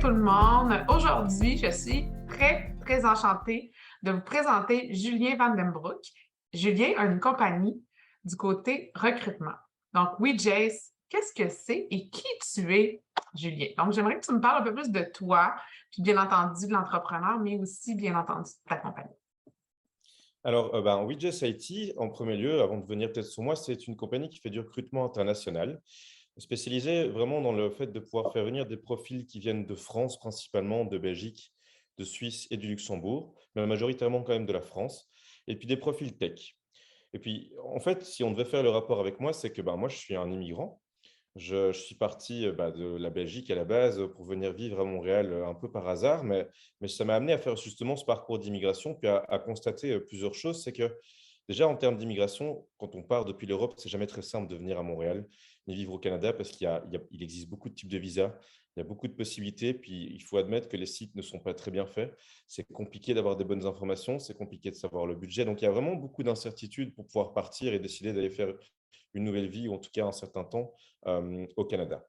tout le monde. Aujourd'hui, je suis très enchantée de vous présenter Julien Van den Broek. Julien a une compagnie du côté recrutement. Donc, oui, Jace, qu'est-ce que c'est et qui tu es, Julien? Donc, j'aimerais que tu me parles un peu plus de toi, puis bien entendu de l'entrepreneur, mais aussi, bien entendu, de ta compagnie. Alors, Widgets IT, en premier lieu, avant de venir peut-être sur moi, c'est une compagnie qui fait du recrutement international, spécialisée vraiment dans le fait de pouvoir faire venir des profils qui viennent de France, principalement de Belgique, de Suisse et du Luxembourg, mais majoritairement quand même de la France, et puis des profils tech. Et puis, en fait, si on devait faire le rapport avec moi, c'est que moi, je suis un immigrant. Je suis parti de la Belgique à la base pour venir vivre à Montréal un peu par hasard, mais ça m'a amené à faire justement ce parcours d'immigration, puis à constater plusieurs choses. C'est que déjà en termes d'immigration, quand on part depuis l'Europe, c'est jamais très simple de venir à Montréal ni vivre au Canada parce qu'il existe beaucoup de types de visas, il y a beaucoup de possibilités, puis il faut admettre que les sites ne sont pas très bien faits. C'est compliqué d'avoir des bonnes informations, c'est compliqué de savoir le budget. Donc il y a vraiment beaucoup d'incertitudes pour pouvoir partir et décider d'aller faire une nouvelle vie ou en tout cas un certain temps au Canada.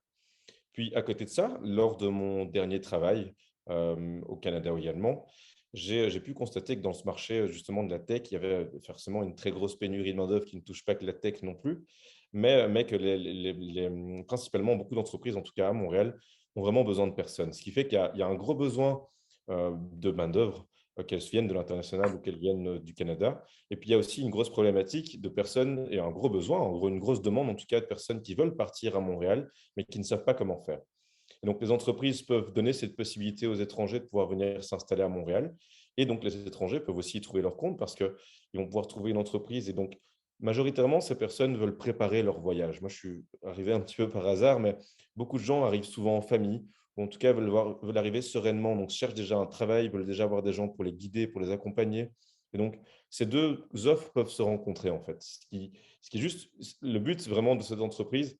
Puis à côté de ça, lors de mon dernier travail au Canada également, j'ai pu constater que dans ce marché justement de la tech, il y avait forcément une très grosse pénurie de main-d'œuvre qui ne touche pas que la tech non plus, mais que principalement beaucoup d'entreprises, en tout cas à Montréal, ont vraiment besoin de personnes. Ce qui fait qu'il y a un gros besoin de main-d'œuvre, qu'elles viennent de l'international ou qu'elles viennent du Canada. Et puis il y a aussi une grosse problématique de personnes et un gros besoin, en gros une grosse demande en tout cas de personnes qui veulent partir à Montréal, mais qui ne savent pas comment faire. Et donc, les entreprises peuvent donner cette possibilité aux étrangers de pouvoir venir s'installer à Montréal. Et donc, les étrangers peuvent aussi y trouver leur compte parce qu'ils vont pouvoir trouver une entreprise. Et donc, majoritairement, ces personnes veulent préparer leur voyage. Moi, je suis arrivé un petit peu par hasard, mais beaucoup de gens arrivent souvent en famille ou en tout cas veulent arriver sereinement. Donc, cherchent déjà un travail, veulent déjà avoir des gens pour les guider, pour les accompagner. Et donc, ces deux offres peuvent se rencontrer en fait. Ce qui est juste le but vraiment de cette entreprise,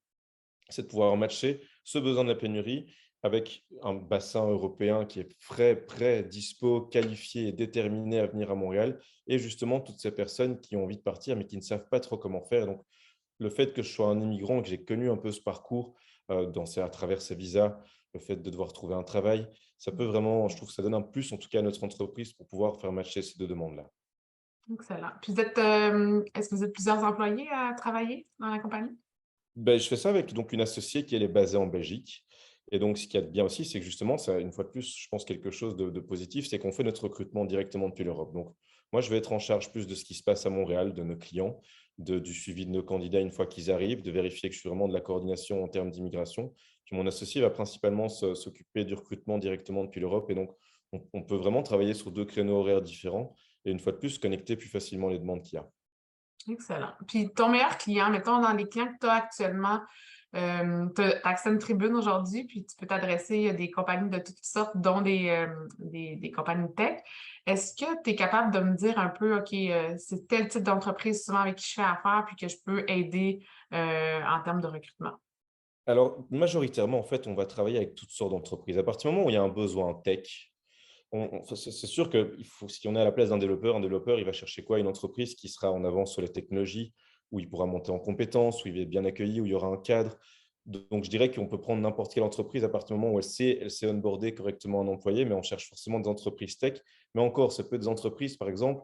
c'est de pouvoir matcher ce besoin de la pénurie avec un bassin européen qui est frais, prêt, dispo, qualifié et déterminé à venir à Montréal, et justement toutes ces personnes qui ont envie de partir mais qui ne savent pas trop comment faire. Donc, le fait que je sois un immigrant, que j'ai connu un peu ce parcours à travers ces visas, le fait de devoir trouver un travail, ça peut vraiment, je trouve que ça donne un plus en tout cas à notre entreprise pour pouvoir faire matcher ces deux demandes-là. Excellent. Puis est-ce que vous êtes plusieurs employés à travailler dans la compagnie? Je fais ça avec donc une associée qui elle est basée en Belgique. Et donc, ce qu'il y a de bien aussi, c'est que justement, ça, une fois de plus, je pense quelque chose de positif, c'est qu'on fait notre recrutement directement depuis l'Europe. Donc, moi, je vais être en charge plus de ce qui se passe à Montréal, de nos clients, du suivi de nos candidats une fois qu'ils arrivent, de vérifier que je suis vraiment de la coordination en termes d'immigration. Puis mon associé va principalement s'occuper du recrutement directement depuis l'Europe. Et donc, on peut vraiment travailler sur deux créneaux horaires différents et une fois de plus, connecter plus facilement les demandes qu'il y a. Excellent. Puis ton meilleur client, mettons, dans les clients que tu as actuellement, tu as accès à une tribune aujourd'hui, puis tu peux t'adresser à des compagnies de toutes sortes, dont des compagnies tech. Est-ce que tu es capable de me dire un peu, OK, c'est tel type d'entreprise souvent avec qui je fais affaire, puis que je peux aider en termes de recrutement? Alors, majoritairement, en fait, on va travailler avec toutes sortes d'entreprises. À partir du moment où il y a un besoin tech, c'est sûr que si on est à la place d'un développeur, un développeur, il va chercher quoi? Une entreprise qui sera en avance sur les technologies, où il pourra monter en compétences, où il va être bien accueilli, où il y aura un cadre. Donc, je dirais qu'on peut prendre n'importe quelle entreprise à partir du moment où elle sait onboarder correctement un employé, mais on cherche forcément des entreprises tech. Mais encore, ça peut être des entreprises, par exemple,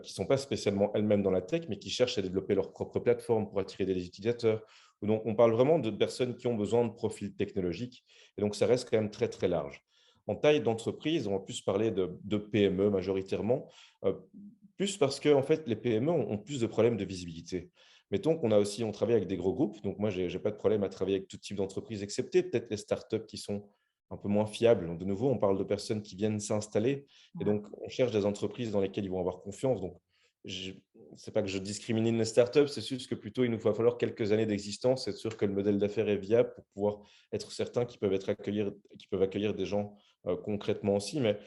qui ne sont pas spécialement elles-mêmes dans la tech, mais qui cherchent à développer leur propre plateforme pour attirer des utilisateurs. Donc, on parle vraiment de personnes qui ont besoin de profils technologiques. Et donc, ça reste quand même très, très large. En taille d'entreprise, on va plus parler de PME majoritairement, plus parce que en fait, les PME ont plus de problèmes de visibilité. Mettons on travaille avec des gros groupes, donc moi, je n'ai pas de problème à travailler avec tout type d'entreprise, excepté peut-être les startups qui sont un peu moins fiables. Donc, de nouveau, on parle de personnes qui viennent s'installer et donc on cherche des entreprises dans lesquelles ils vont avoir confiance. Donc, ce n'est pas que je discrimine les startups, c'est juste que plutôt il nous va falloir quelques années d'existence, être sûr que le modèle d'affaires est viable pour pouvoir être certain qu'ils peuvent accueillir des gens concrètement aussi. Mais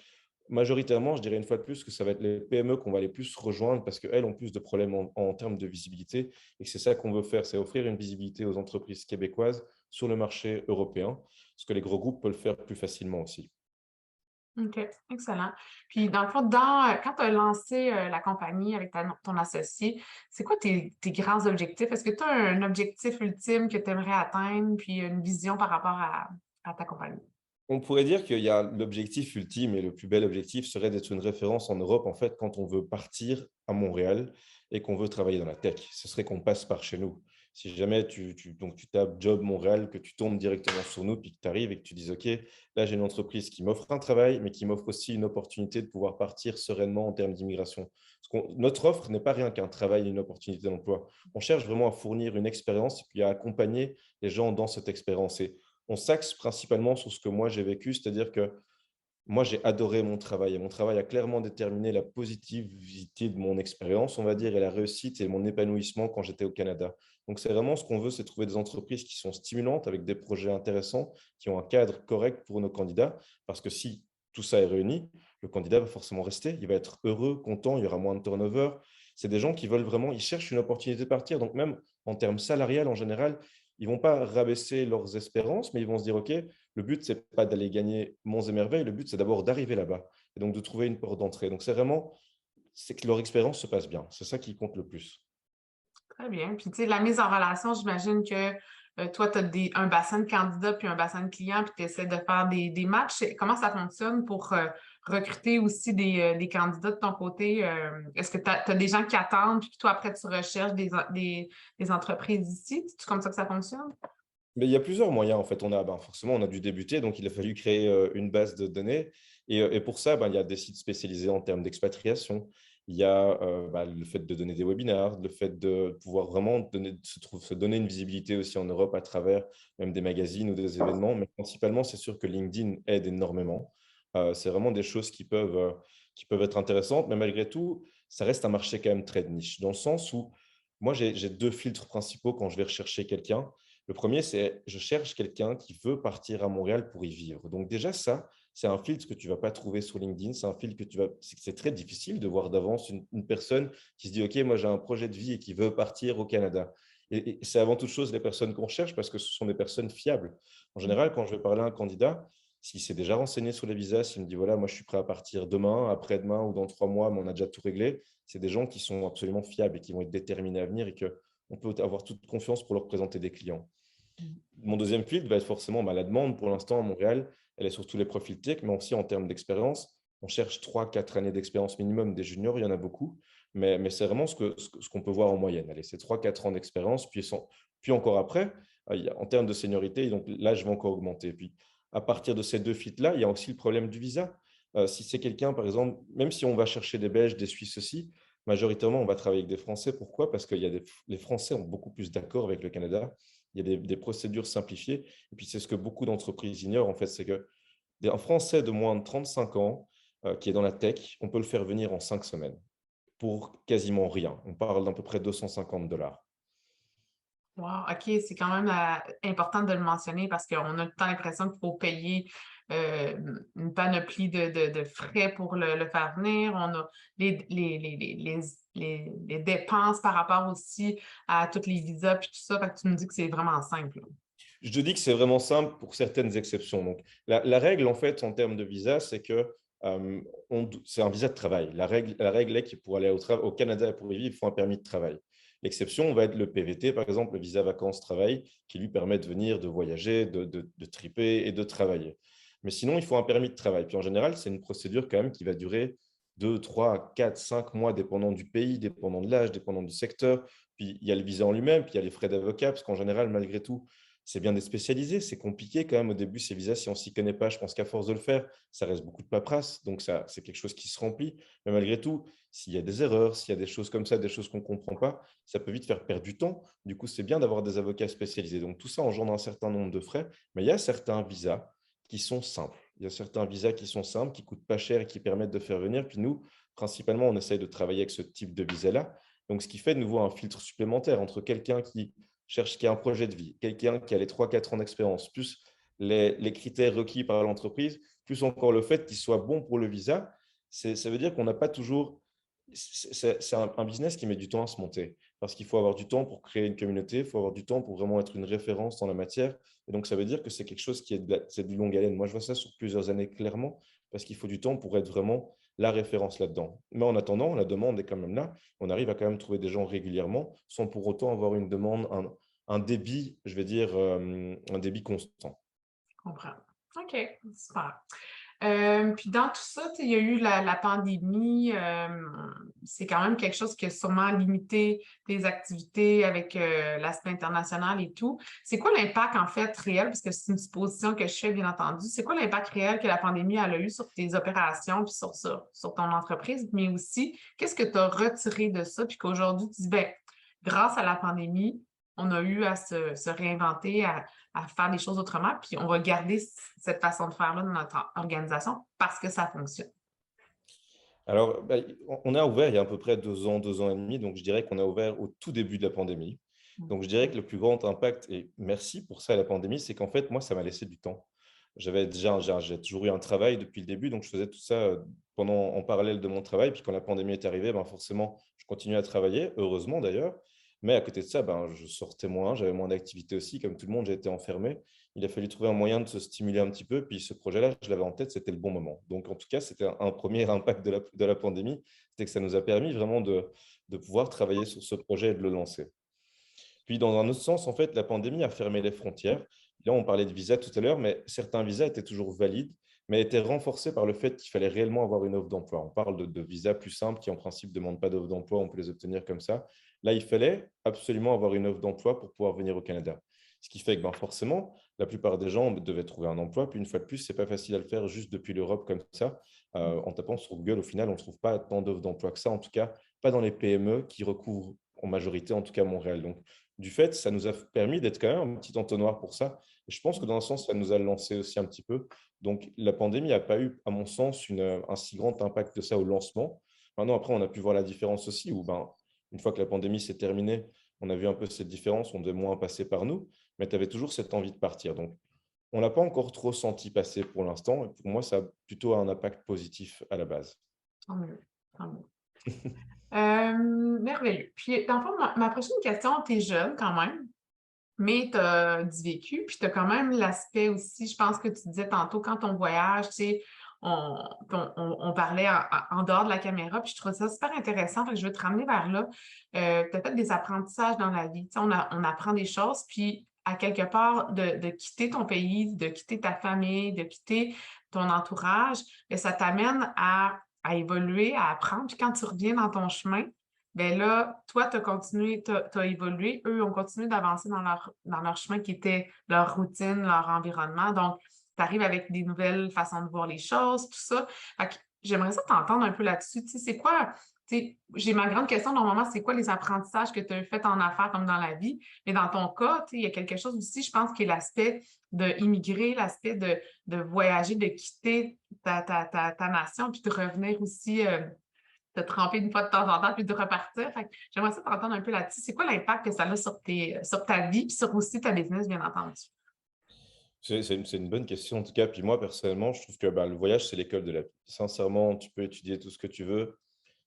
majoritairement, je dirais une fois de plus que ça va être les PME qu'on va les plus rejoindre parce qu'elles ont plus de problèmes en termes de visibilité et que c'est ça qu'on veut faire, c'est offrir une visibilité aux entreprises québécoises sur le marché européen, ce que les gros groupes peuvent faire plus facilement aussi. OK, excellent. Puis, dans le fond, quand tu as lancé la compagnie avec ton associé, c'est quoi tes grands objectifs? Est-ce que tu as un objectif ultime que tu aimerais atteindre, puis une vision par rapport à ta compagnie? On pourrait dire qu'il y a l'objectif ultime et le plus bel objectif serait d'être une référence en Europe, en fait, quand on veut partir à Montréal et qu'on veut travailler dans la tech. Ce serait qu'on passe par chez nous. Si jamais donc tu tapes Job Montréal, que tu tombes directement sur nous, puis que tu arrives et que tu dis, OK, là, j'ai une entreprise qui m'offre un travail, mais qui m'offre aussi une opportunité de pouvoir partir sereinement en termes d'immigration. Notre offre n'est pas rien qu'un travail et une opportunité d'emploi. On cherche vraiment à fournir une expérience et puis à accompagner les gens dans cette expérience. Et on s'axe principalement sur ce que moi j'ai vécu, c'est-à-dire que moi j'ai adoré mon travail et mon travail a clairement déterminé la positivité de mon expérience, on va dire, et la réussite et mon épanouissement quand j'étais au Canada. Donc c'est vraiment ce qu'on veut, c'est trouver des entreprises qui sont stimulantes avec des projets intéressants, qui ont un cadre correct pour nos candidats, parce que si tout ça est réuni, le candidat va forcément rester, il va être heureux, content, il y aura moins de turnover. C'est des gens qui veulent vraiment, ils cherchent une opportunité de partir. Donc même en termes salarial en général, ils vont pas rabaisser leurs espérances, mais ils vont se dire, OK, le but, c'est pas d'aller gagner monts et merveilles, le but, c'est d'abord d'arriver là-bas et donc de trouver une porte d'entrée. Donc c'est vraiment, c'est que leur expérience se passe bien. C'est ça qui compte le plus. Très bien. Puis, tu sais, la mise en relation, j'imagine que toi, tu as un bassin de candidats puis un bassin de clients, puis tu essaies de faire des matchs. Comment ça fonctionne pour recruter aussi des candidats de ton côté? Est-ce que tu as, des gens qui attendent, puis toi, après, tu recherches des entreprises ici? C'est comme ça que ça fonctionne? Mais il y a plusieurs moyens, en fait. Forcément, on a dû débuter, donc il a fallu créer une base de données. Et pour ça, il y a des sites spécialisés en termes d'expatriation. Il y a le fait de donner des webinaires, le fait de pouvoir vraiment se donner une visibilité aussi en Europe à travers même des magazines ou des événements. Mais principalement, c'est sûr que LinkedIn aide énormément. C'est vraiment des choses qui peuvent être intéressantes, mais malgré tout, ça reste un marché quand même très de niche, dans le sens où moi, j'ai deux filtres principaux quand je vais rechercher quelqu'un. Le premier, c'est je cherche quelqu'un qui veut partir à Montréal pour y vivre. Donc déjà, ça, c'est un filtre que tu ne vas pas trouver sur LinkedIn. C'est un filtre que c'est très difficile de voir d'avance une personne qui se dit, OK, moi j'ai un projet de vie et qui veut partir au Canada. Et c'est avant toute chose les personnes qu'on cherche parce que ce sont des personnes fiables. En général, quand je vais parler à un candidat, s'il s'est déjà renseigné sur les visas, s'il me dit, voilà, moi je suis prêt à partir demain, après-demain ou dans 3 mois, mais on a déjà tout réglé, c'est des gens qui sont absolument fiables et qui vont être déterminés à venir et qu'on peut avoir toute confiance pour leur présenter des clients. Mon deuxième filtre va être forcément la demande. Pour l'instant, à Montréal, elle est sur tous les profils tech, mais aussi en termes d'expérience. On cherche 3, 4 années d'expérience minimum des juniors, il y en a beaucoup, mais c'est vraiment ce qu'on peut voir en moyenne. Allez, c'est 3, 4 ans d'expérience, puis encore après, en termes de seniorité, donc là, je vais encore augmenter. Puis à partir de ces deux filtres-là, il y a aussi le problème du visa. Si c'est quelqu'un, par exemple, même si on va chercher des Belges, des Suisses aussi, majoritairement, on va travailler avec des Français. Pourquoi? Parce que les Français ont beaucoup plus d'accords avec le Canada. Il y a des procédures simplifiées. Et puis, c'est ce que beaucoup d'entreprises ignorent, en fait, c'est qu'un Français de moins de 35 ans qui est dans la tech, on peut le faire venir en 5 semaines pour quasiment rien. On parle d'à peu près 250 $. Wow, OK, c'est quand même important de le mentionner parce qu'on a tout le temps l'impression qu'il faut payer euh, une panoplie de frais pour le faire venir. On a les dépenses par rapport aussi à tous les visas puis tout ça. Fait que tu me dis que c'est vraiment simple. Je te dis que c'est vraiment simple pour certaines exceptions. Donc, la règle, en fait, en termes de visa, c'est que c'est un visa de travail. La règle est que pour aller au Canada et pour y vivre, il faut un permis de travail. L'exception va être le PVT, par exemple, le visa vacances-travail, qui lui permet de venir, de voyager, de triper et de travailler. Mais sinon, il faut un permis de travail. Puis en général, c'est une procédure quand même qui va durer 2, 3, 4, 5 mois, dépendant du pays, dépendant de l'âge, dépendant du secteur. Puis il y a le visa en lui-même, puis il y a les frais d'avocat, parce qu'en général, malgré tout, c'est bien d'être spécialisé, c'est compliqué quand même au début, ces visas, si on ne s'y connaît pas, je pense qu'à force de le faire, ça reste beaucoup de paperasse, donc ça, c'est quelque chose qui se remplit. Mais malgré tout, s'il y a des erreurs, s'il y a des choses comme ça, des choses qu'on ne comprend pas, ça peut vite faire perdre du temps. Du coup, c'est bien d'avoir des avocats spécialisés. Donc tout ça engendre un certain nombre de frais, mais il y a certains visas qui sont simples. Il y a certains visas qui sont simples, qui coûtent pas cher et qui permettent de faire venir. Puis nous, principalement, on essaye de travailler avec ce type de visa-là. Donc, ce qui fait de nouveau un filtre supplémentaire entre quelqu'un qui a un projet de vie, quelqu'un qui a les 3, 4 ans d'expérience, plus les critères requis par l'entreprise, plus encore le fait qu'il soit bon pour le visa, ça veut dire qu'on n'a pas toujours… C'est un business qui met du temps à se monter parce qu'il faut avoir du temps pour créer une communauté, il faut avoir du temps pour vraiment être une référence dans la matière. Et donc, ça veut dire que c'est quelque chose qui c'est du longue haleine. Moi, je vois ça sur plusieurs années clairement parce qu'il faut du temps pour être vraiment la référence là-dedans. Mais en attendant, la demande est quand même là. On arrive à quand même trouver des gens régulièrement sans pour autant avoir une demande, un débit, je vais dire, un débit constant. Je comprends. OK, super. Puis dans tout ça, tu sais, il y a eu la pandémie, c'est quand même quelque chose qui a sûrement limité tes activités avec, l'aspect international et tout. C'est quoi l'impact en fait réel, parce que c'est une supposition que je fais bien entendu, c'est quoi l'impact réel que la pandémie elle a eu sur tes opérations puis sur ça, sur ton entreprise? Mais aussi, qu'est-ce que tu as retiré de ça puis qu'aujourd'hui tu dis: «Ben, grâce à la pandémie, on a eu à se réinventer, à faire les choses autrement, puis on va garder cette façon de faire-là dans notre organisation parce que ça fonctionne». Alors, bah, on a ouvert il y a à peu près 2 ans et demi, donc je dirais qu'on a ouvert au tout début de la pandémie. Mmh. Donc je dirais que le plus grand impact, et merci pour ça, la pandémie, c'est qu'en fait, moi, ça m'a laissé du temps. J'ai toujours eu un travail depuis le début, donc je faisais tout ça en parallèle de mon travail. Puis quand la pandémie est arrivée, ben forcément, je continuais à travailler, heureusement d'ailleurs. Mais à côté de ça, ben, je sortais moins, j'avais moins d'activité aussi. Comme tout le monde, j'ai été enfermé. Il a fallu trouver un moyen de se stimuler un petit peu. Puis ce projet-là, je l'avais en tête, c'était le bon moment. Donc en tout cas, c'était un premier impact de la pandémie, c'était que ça nous a permis vraiment de pouvoir travailler sur ce projet et de le lancer. Puis dans un autre sens, en fait, la pandémie a fermé les frontières. Là, on parlait de visas tout à l'heure, mais certains visas étaient toujours valides, mais étaient renforcés par le fait qu'il fallait réellement avoir une offre d'emploi. On parle de visas plus simples qui, en principe, ne demandent pas d'offre d'emploi, on peut les obtenir comme ça. Là, il fallait absolument avoir une offre d'emploi pour pouvoir venir au Canada. Ce qui fait que ben, forcément, la plupart des gens devaient trouver un emploi. Puis une fois de plus, ce n'est pas facile à le faire juste depuis l'Europe comme ça. En tapant sur Google, au final, on ne trouve pas tant d'offres d'emploi que ça, en tout cas, pas dans les PME qui recouvrent en majorité, en tout cas Montréal. Donc, du fait, ça nous a permis d'être quand même un petit entonnoir pour ça. Et je pense que dans un sens, ça nous a lancé aussi un petit peu. Donc, la pandémie n'a pas eu, à mon sens, un si grand impact de ça au lancement. Maintenant, après, on a pu voir la différence aussi, où ben, une fois que la pandémie s'est terminée, on a vu un peu cette différence, on devait moins passer par nous, mais tu avais toujours cette envie de partir. Donc, on ne l'a pas encore trop senti passer pour l'instant. Et pour moi, ça a plutôt un impact positif à la base. Tant mieux, tant mieux. Merveilleux. Puis, dans le fond, ma prochaine question, tu es jeune quand même, mais tu as du vécu, puis tu as quand même l'aspect aussi, je pense que tu disais tantôt, quand on voyage, tu sais, on parlait en dehors de la caméra, puis je trouve ça super intéressant, fait que je veux te ramener vers là. Tu as fait des apprentissages dans la vie, tu sais, on apprend des choses, puis à quelque part, de quitter ton pays, de quitter ta famille, de quitter ton entourage, mais ça t'amène à évoluer, à apprendre, puis quand tu reviens dans ton chemin, ben là, toi, tu as continué, tu as évolué. Eux ont continué d'avancer dans leur chemin qui était leur routine, leur environnement. Donc, tu arrives avec des nouvelles façons de voir les choses, tout ça. Fait que j'aimerais ça t'entendre un peu là-dessus. Tu sais, c'est quoi, tu sais, j'ai ma grande question normalement, c'est quoi les apprentissages que tu as fait en affaires comme dans la vie? Mais dans ton cas, tu sais, il y a quelque chose aussi, je pense, qui est l'aspect d'immigrer, l'aspect de voyager, de quitter ta nation, puis de revenir aussi. De tremper une fois de temps en temps puis de repartir. Fait que j'aimerais ça t'entendre un peu là-dessus. C'est quoi l'impact que ça a sur ta vie puis sur aussi ta business, bien entendu? C'est une bonne question en tout cas. Puis moi, personnellement, je trouve que bah, le voyage, c'est l'école de la vie. Sincèrement, tu peux étudier tout ce que tu veux.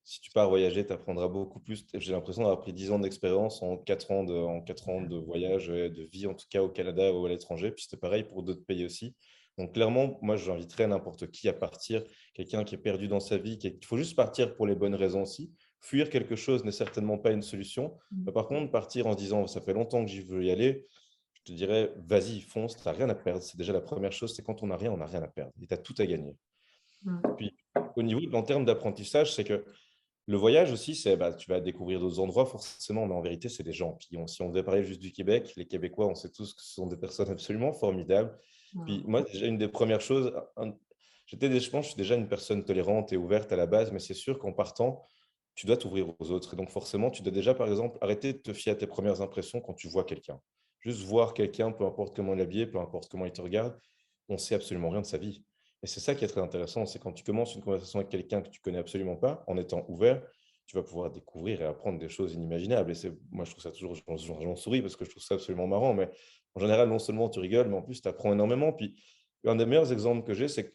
Si tu pars voyager, tu apprendras beaucoup plus. J'ai l'impression d'avoir pris 10 ans d'expérience en 4 ans de voyage, et de vie, en tout cas au Canada ou à l'étranger. Puis c'était pareil pour d'autres pays aussi. Donc clairement, moi, j'inviterais n'importe qui à partir. Quelqu'un qui est perdu dans sa vie, il faut juste partir pour les bonnes raisons aussi. Fuir quelque chose n'est certainement pas une solution. Mmh. Mais par contre, partir en se disant, ça fait longtemps que j'y veux y aller, je te dirais, vas-y, fonce, tu n'as rien à perdre. C'est déjà la première chose, c'est quand on n'a rien à perdre. Et tu as tout à gagner. Mmh. Puis, au niveau en termes d'apprentissage, c'est que le voyage aussi, c'est bah, tu vas découvrir d'autres endroits forcément, mais en vérité, c'est des gens. Puis si on devait parler juste du Québec, les Québécois, on sait tous que ce sont des personnes absolument formidables. Puis Mmh. moi, déjà, une des premières choses, je pense que je suis déjà une personne tolérante et ouverte à la base, mais c'est sûr qu'en partant, tu dois t'ouvrir aux autres. Et donc forcément, tu dois déjà, par exemple, arrêter de te fier à tes premières impressions quand tu vois quelqu'un. Juste voir quelqu'un, peu importe comment il est habillé, peu importe comment il te regarde, on sait absolument rien de sa vie. Et c'est ça qui est très intéressant, c'est quand tu commences une conversation avec quelqu'un que tu connais absolument pas, en étant ouvert, tu vas pouvoir découvrir et apprendre des choses inimaginables. Et moi, je trouve ça toujours, j'en souris parce que je trouve ça absolument marrant. Mais en général, non seulement tu rigoles, mais en plus, tu apprends énormément. Puis, un des meilleurs exemples que j'ai, c'est que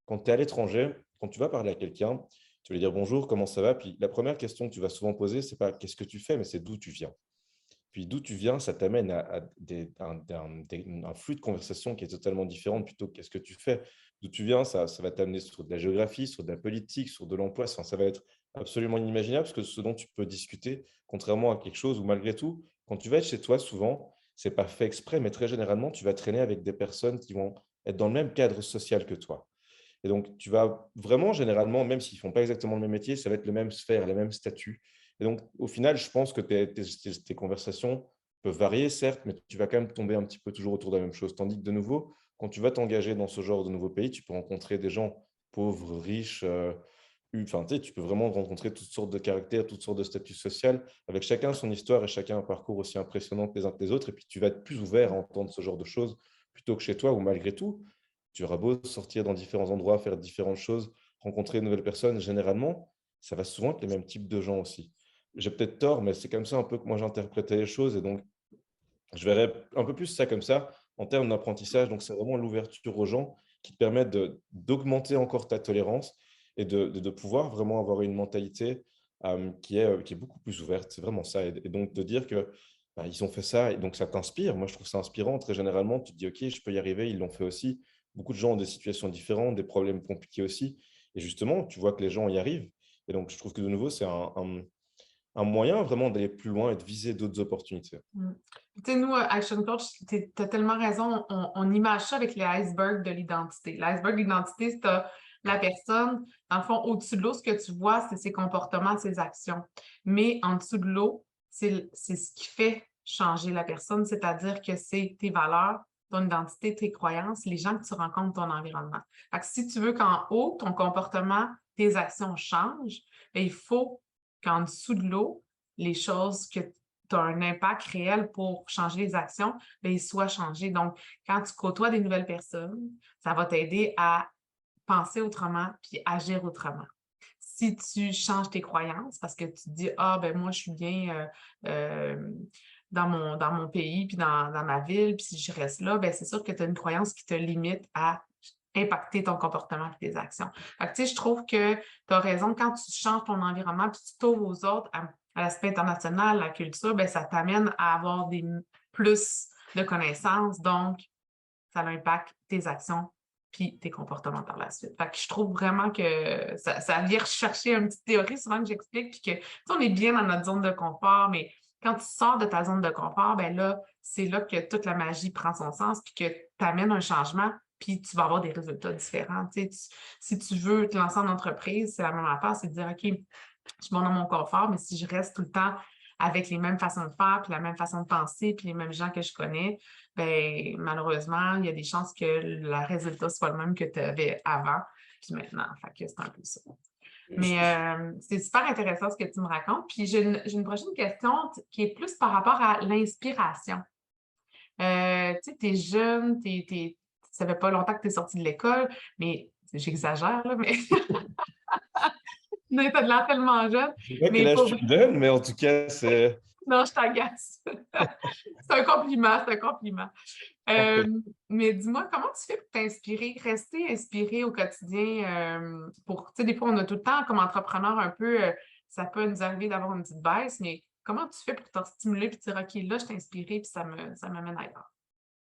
quand tu es à l'étranger, quand tu vas parler à quelqu'un, tu vas lui dire bonjour, comment ça va? Puis la première question que tu vas souvent poser, c'est pas qu'est-ce que tu fais, mais c'est d'où tu viens. Puis d'où tu viens, ça t'amène à un flux de conversation qui est totalement différent plutôt que qu'est-ce que tu fais. D'où tu viens, ça va t'amener sur de la géographie, sur de la politique, sur de l'emploi. Enfin, ça va être absolument inimaginable parce que ce dont tu peux discuter, contrairement à quelque chose où malgré tout, quand tu vas être chez toi, souvent, c'est pas fait exprès, mais très généralement, tu vas traîner avec des personnes qui vont être dans le même cadre social que toi. Et donc, tu vas vraiment, généralement, même s'ils ne font pas exactement le même métier, ça va être le même sphère, les mêmes statuts. Et donc, au final, je pense que tes conversations peuvent varier, certes, mais tu vas quand même tomber un petit peu toujours autour de la même chose. Tandis que, de nouveau, quand tu vas t'engager dans ce genre de nouveau pays, tu peux rencontrer des gens pauvres, riches, enfin, tu sais, tu peux vraiment rencontrer toutes sortes de caractères, toutes sortes de statuts sociaux, avec chacun son histoire et chacun un parcours aussi impressionnant que les uns que les autres. Et puis, tu vas être plus ouvert à entendre ce genre de choses plutôt que chez toi, où malgré tout, tu auras beau sortir dans différents endroits, faire différentes choses, rencontrer de nouvelles personnes, généralement, ça va souvent être les mêmes types de gens aussi. J'ai peut-être tort, mais c'est comme ça un peu que moi j'interprétais les choses. Et donc, je verrais un peu plus ça comme ça en termes d'apprentissage. Donc, c'est vraiment l'ouverture aux gens qui te permettent d'augmenter encore ta tolérance et de pouvoir vraiment avoir une mentalité qui est beaucoup plus ouverte. C'est vraiment ça. Et donc, de dire que bah, ils ont fait ça et donc ça t'inspire. Moi, je trouve ça inspirant. Très généralement, tu te dis, OK, je peux y arriver. Ils l'ont fait aussi. Beaucoup de gens ont des situations différentes, des problèmes compliqués aussi. Et justement, tu vois que les gens y arrivent. Et donc, je trouve que de nouveau, c'est un moyen vraiment d'aller plus loin et de viser d'autres opportunités. Mm. Tu sais, nous, Action Coach, tu as tellement raison, on image ça avec les icebergs de l'identité. L'iceberg de l'identité, c'est la personne, dans le fond, au-dessus de l'eau, ce que tu vois, c'est ses comportements, ses actions. Mais en dessous de l'eau, c'est ce qui fait changer la personne, c'est-à-dire que c'est tes valeurs, ton identité, tes croyances, les gens que tu rencontres, ton environnement. Fait que si tu veux qu'en haut, ton comportement, tes actions changent, bien, il faut qu'en dessous de l'eau, les choses que tu as un impact réel pour changer les actions, bien, ils soient changés. Donc, quand tu côtoies des nouvelles personnes, ça va t'aider à penser autrement puis agir autrement. Si tu changes tes croyances parce que tu te dis, ah, ben moi, je suis bien dans mon pays puis dans ma ville, puis si je reste là, ben c'est sûr que tu as une croyance qui te limite à impacter ton comportement et tes actions. Fait que, tu sais, je trouve que tu as raison, quand tu changes ton environnement puis tu t'ouvres aux autres, à l'aspect international, la culture, ben, ça t'amène à avoir plus de connaissances, donc ça impacte tes actions puis tes comportements par la suite. Fait que je trouve vraiment que ça vient rechercher une petite théorie souvent que j'explique, puis que on est bien dans notre zone de confort, mais quand tu sors de ta zone de confort, ben là, c'est là que toute la magie prend son sens, puis que tu amènes un changement, puis tu vas avoir des résultats différents. Si tu veux te lancer en entreprise, c'est la même affaire, c'est de dire, OK, je suis bon dans mon confort, mais si je reste tout le temps avec les mêmes façons de faire, puis la même façon de penser, puis les mêmes gens que je connais, ben malheureusement, il y a des chances que le résultat soit le même que tu avais avant, puis maintenant. Fait que c'est un peu ça. Mais c'est super intéressant ce que tu me racontes. Puis j'ai une prochaine question qui est plus par rapport à l'inspiration. Tu sais, tu es jeune, ça fait pas longtemps que tu es sorti de l'école, mais j'exagère, là, mais tu as de l'air tellement jeune. Je sais pas Mais quel âge pour tu me donnes, mais en tout cas, c'est non, je t'agace. C'est un compliment, c'est un compliment. parfait. Mais dis-moi, comment tu fais pour t'inspirer, rester inspiré au quotidien pour, tu sais, des fois, on a tout le temps, comme entrepreneur, un peu, ça peut nous arriver d'avoir une petite baisse, mais comment tu fais pour te stimuler puis te dire, OK, là, je suis inspirée puis ça m'amène ailleurs?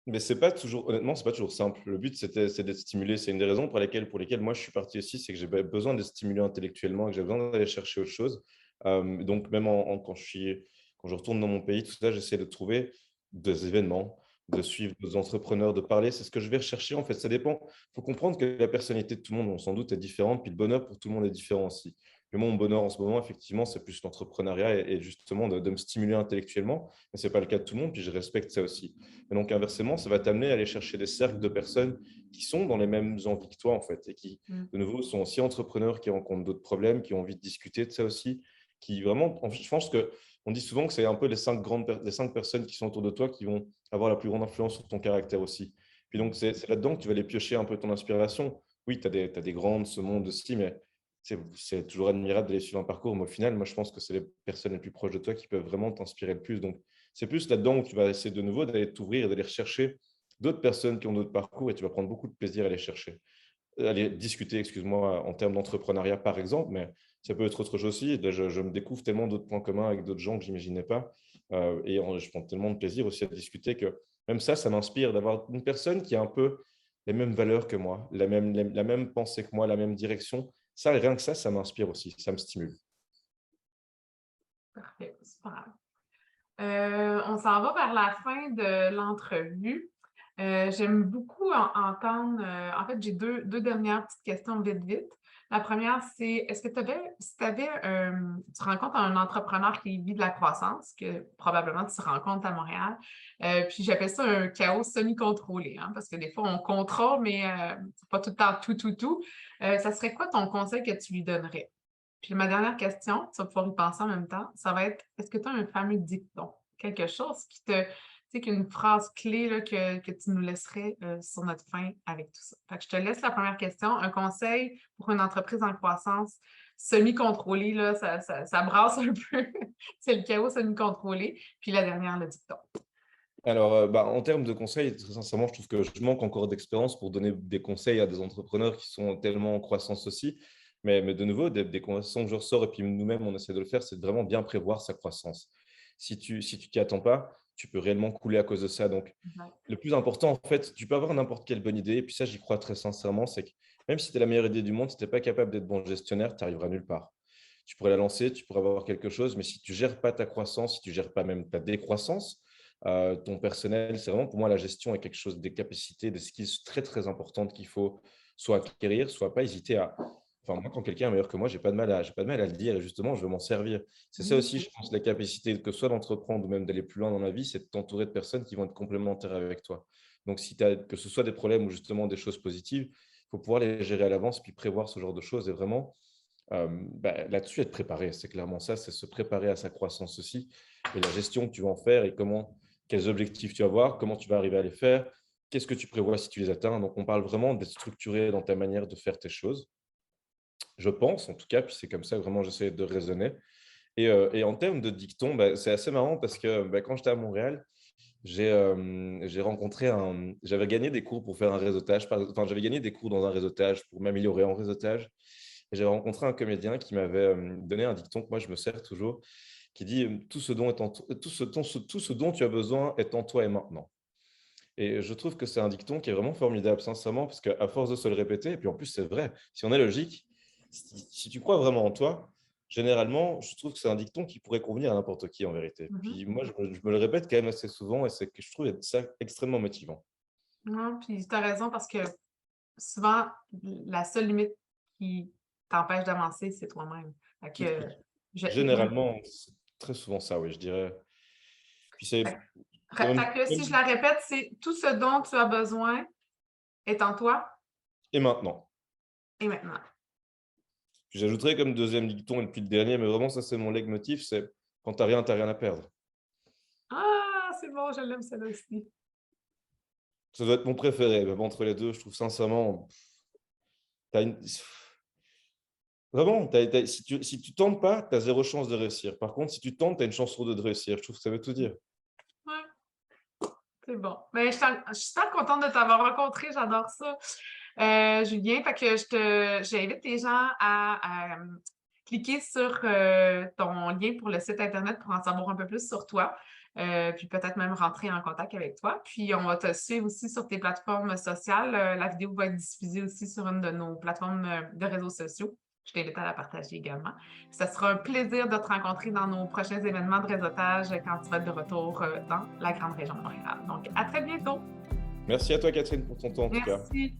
Mais c'est pas toujours, honnêtement, c'est pas toujours simple. Le but, c'est d'être stimulé. C'est une des raisons pour lesquelles moi je suis parti aussi, c'est que j'ai besoin d'être stimulé intellectuellement, que j'ai besoin d'aller chercher autre chose. Donc, même quand je retourne dans mon pays, tout ça, j'essaie de trouver des événements, de suivre des entrepreneurs, de parler. C'est ce que je vais rechercher. En fait, ça dépend. Il faut comprendre que la personnalité de tout le monde, sans doute, est différente. Puis le bonheur pour tout le monde est différent aussi. Mais mon bonheur en ce moment, effectivement, c'est plus l'entrepreneuriat et justement de me stimuler intellectuellement. Mais ce n'est pas le cas de tout le monde, puis je respecte ça aussi. Et donc, inversement, ça va t'amener à aller chercher des cercles de personnes qui sont dans les mêmes envies que toi, en fait, et qui, Mm. de nouveau, sont aussi entrepreneurs, qui rencontrent d'autres problèmes, qui ont envie de discuter de ça aussi, qui vraiment, en fait, je pense que on dit souvent que c'est un peu les 5 personnes qui sont autour de toi qui vont avoir la plus grande influence sur ton caractère aussi. Puis donc, c'est là-dedans que tu vas aller piocher un peu ton inspiration. Oui, t'as des grands de ce monde aussi, mais c'est toujours admirable d'aller suivre un parcours. Mais au final, moi, je pense que c'est les personnes les plus proches de toi qui peuvent vraiment t'inspirer le plus. Donc, c'est plus là-dedans où tu vas essayer de nouveau d'aller t'ouvrir et d'aller rechercher d'autres personnes qui ont d'autres parcours et tu vas prendre beaucoup de plaisir à les chercher. Aller discuter, excuse-moi, en termes d'entrepreneuriat, par exemple, mais ça peut être autre chose aussi. Là, je me découvre tellement d'autres points communs avec d'autres gens que je n'imaginais pas. Je prends tellement de plaisir aussi à discuter que même ça m'inspire d'avoir une personne qui a un peu les mêmes valeurs que moi, la même pensée que moi, la même direction. Ça, rien que ça m'inspire aussi, ça me stimule. Parfait, super. On s'en va vers la fin de l'entrevue. J'aime beaucoup entendre, en fait, j'ai deux dernières petites questions vite, vite. La première, c'est est-ce que si tu rencontres un entrepreneur qui vit de la croissance, que probablement tu rencontres à Montréal, puis j'appelle ça un chaos semi-contrôlé, hein, parce que des fois on contrôle, mais pas tout le temps tout. Ça serait quoi ton conseil que tu lui donnerais? Puis ma dernière question, tu vas pouvoir y penser en même temps, ça va être est-ce que tu as un fameux dicton? Quelque chose qui te tu sais, qu'une phrase clé là, que tu nous laisserais sur notre fin avec tout ça. Fait que je te laisse la première question. Un conseil pour une entreprise en croissance semi-contrôlée, là, ça brasse un peu. C'est le chaos semi-contrôlé. Puis la dernière, le dicton. Alors, en termes de conseils, très sincèrement, je trouve que je manque encore d'expérience pour donner des conseils à des entrepreneurs qui sont tellement en croissance aussi. Mais de nouveau, des conversations que je ressors, et puis nous-mêmes, on essaie de le faire, c'est de vraiment bien prévoir sa croissance. Si tu t'y attends pas, tu peux réellement couler à cause de ça. Donc, Ouais. le plus important, en fait, tu peux avoir n'importe quelle bonne idée, et puis ça, j'y crois très sincèrement, c'est que même si tu as la meilleure idée du monde, si tu n'es pas capable d'être bon gestionnaire, tu n'arriveras nulle part. Tu pourrais la lancer, tu pourrais avoir quelque chose, mais si tu ne gères pas ta croissance, si tu ne gères pas même ta décroissance, ton personnel, c'est vraiment pour moi la gestion est quelque chose des capacités, des skills très très importantes qu'il faut soit acquérir, soit pas hésiter à. Enfin, moi, quand quelqu'un est meilleur que moi, j'ai pas de mal à le dire et justement, je veux m'en servir. C'est ça aussi, Mhm. je pense, la capacité que ce soit d'entreprendre ou même d'aller plus loin dans la vie, c'est de t'entourer de personnes qui vont être complémentaires avec toi. Donc, si tu as, que ce soit des problèmes ou justement des choses positives, il faut pouvoir les gérer à l'avance puis prévoir ce genre de choses et vraiment là-dessus, être préparé. C'est clairement ça, c'est se préparer à sa croissance aussi et la gestion que tu vas en faire et quels objectifs tu vas avoir, comment tu vas arriver à les faire, qu'est-ce que tu prévois si tu les atteins. Donc, on parle vraiment d'être structuré dans ta manière de faire tes choses, je pense en tout cas, puis c'est comme ça que vraiment j'essaie de raisonner. Et en termes de dicton, c'est assez marrant parce que quand j'étais à Montréal, j'ai rencontré j'avais gagné des cours pour faire un réseautage, enfin j'avais gagné des cours dans un réseautage pour m'améliorer en réseautage. Et j'avais rencontré un comédien qui m'avait donné un dicton que moi je me sers toujours, qui dit tout ce dont tout ce dont tu as besoin est en toi et maintenant. Et je trouve que c'est un dicton qui est vraiment formidable, sincèrement, parce qu'à force de se le répéter, et puis en plus c'est vrai, si on est logique, si tu crois vraiment en toi, généralement, je trouve que c'est un dicton qui pourrait convenir à n'importe qui en vérité. Mhm. Puis moi, je me le répète quand même assez souvent et c'est que je trouve ça extrêmement motivant. Non, puis tu as raison parce que souvent, la seule limite qui t'empêche d'avancer, c'est toi-même. Fait que, je- Généralement, c'est très souvent ça, oui, je dirais. Puis c'est Fait que si je la répète, c'est tout ce dont tu as besoin est en toi et maintenant. et maintenant. Puis j'ajouterais comme deuxième dicton et puis le dernier, mais vraiment ça c'est mon leitmotiv, c'est quand t'as rien à perdre. Ah, c'est bon, je l'aime celle-là aussi. Ça doit être mon préféré, mais bon, entre les deux, je trouve sincèrement, t'as une... Vraiment, si tu tentes pas, tu as zéro chance de réussir. Par contre, si tu tentes, tu as une chance sur deux de réussir. Je trouve que ça veut tout dire. Ouais, c'est bon. Ben, je suis super contente de t'avoir rencontré, j'adore ça. Julien, fait que j'invite les gens à cliquer sur ton lien pour le site Internet pour en savoir un peu plus sur toi. Puis peut-être même rentrer en contact avec toi. Puis on va te suivre aussi sur tes plateformes sociales. La vidéo va être diffusée aussi sur une de nos plateformes de réseaux sociaux. Je t'invite à la partager également. Ça sera un plaisir de te rencontrer dans nos prochains événements de réseautage quand tu vas être de retour dans la grande région de Montréal. Donc, à très bientôt. Merci à toi, Catherine, pour ton temps en tout cas. Merci.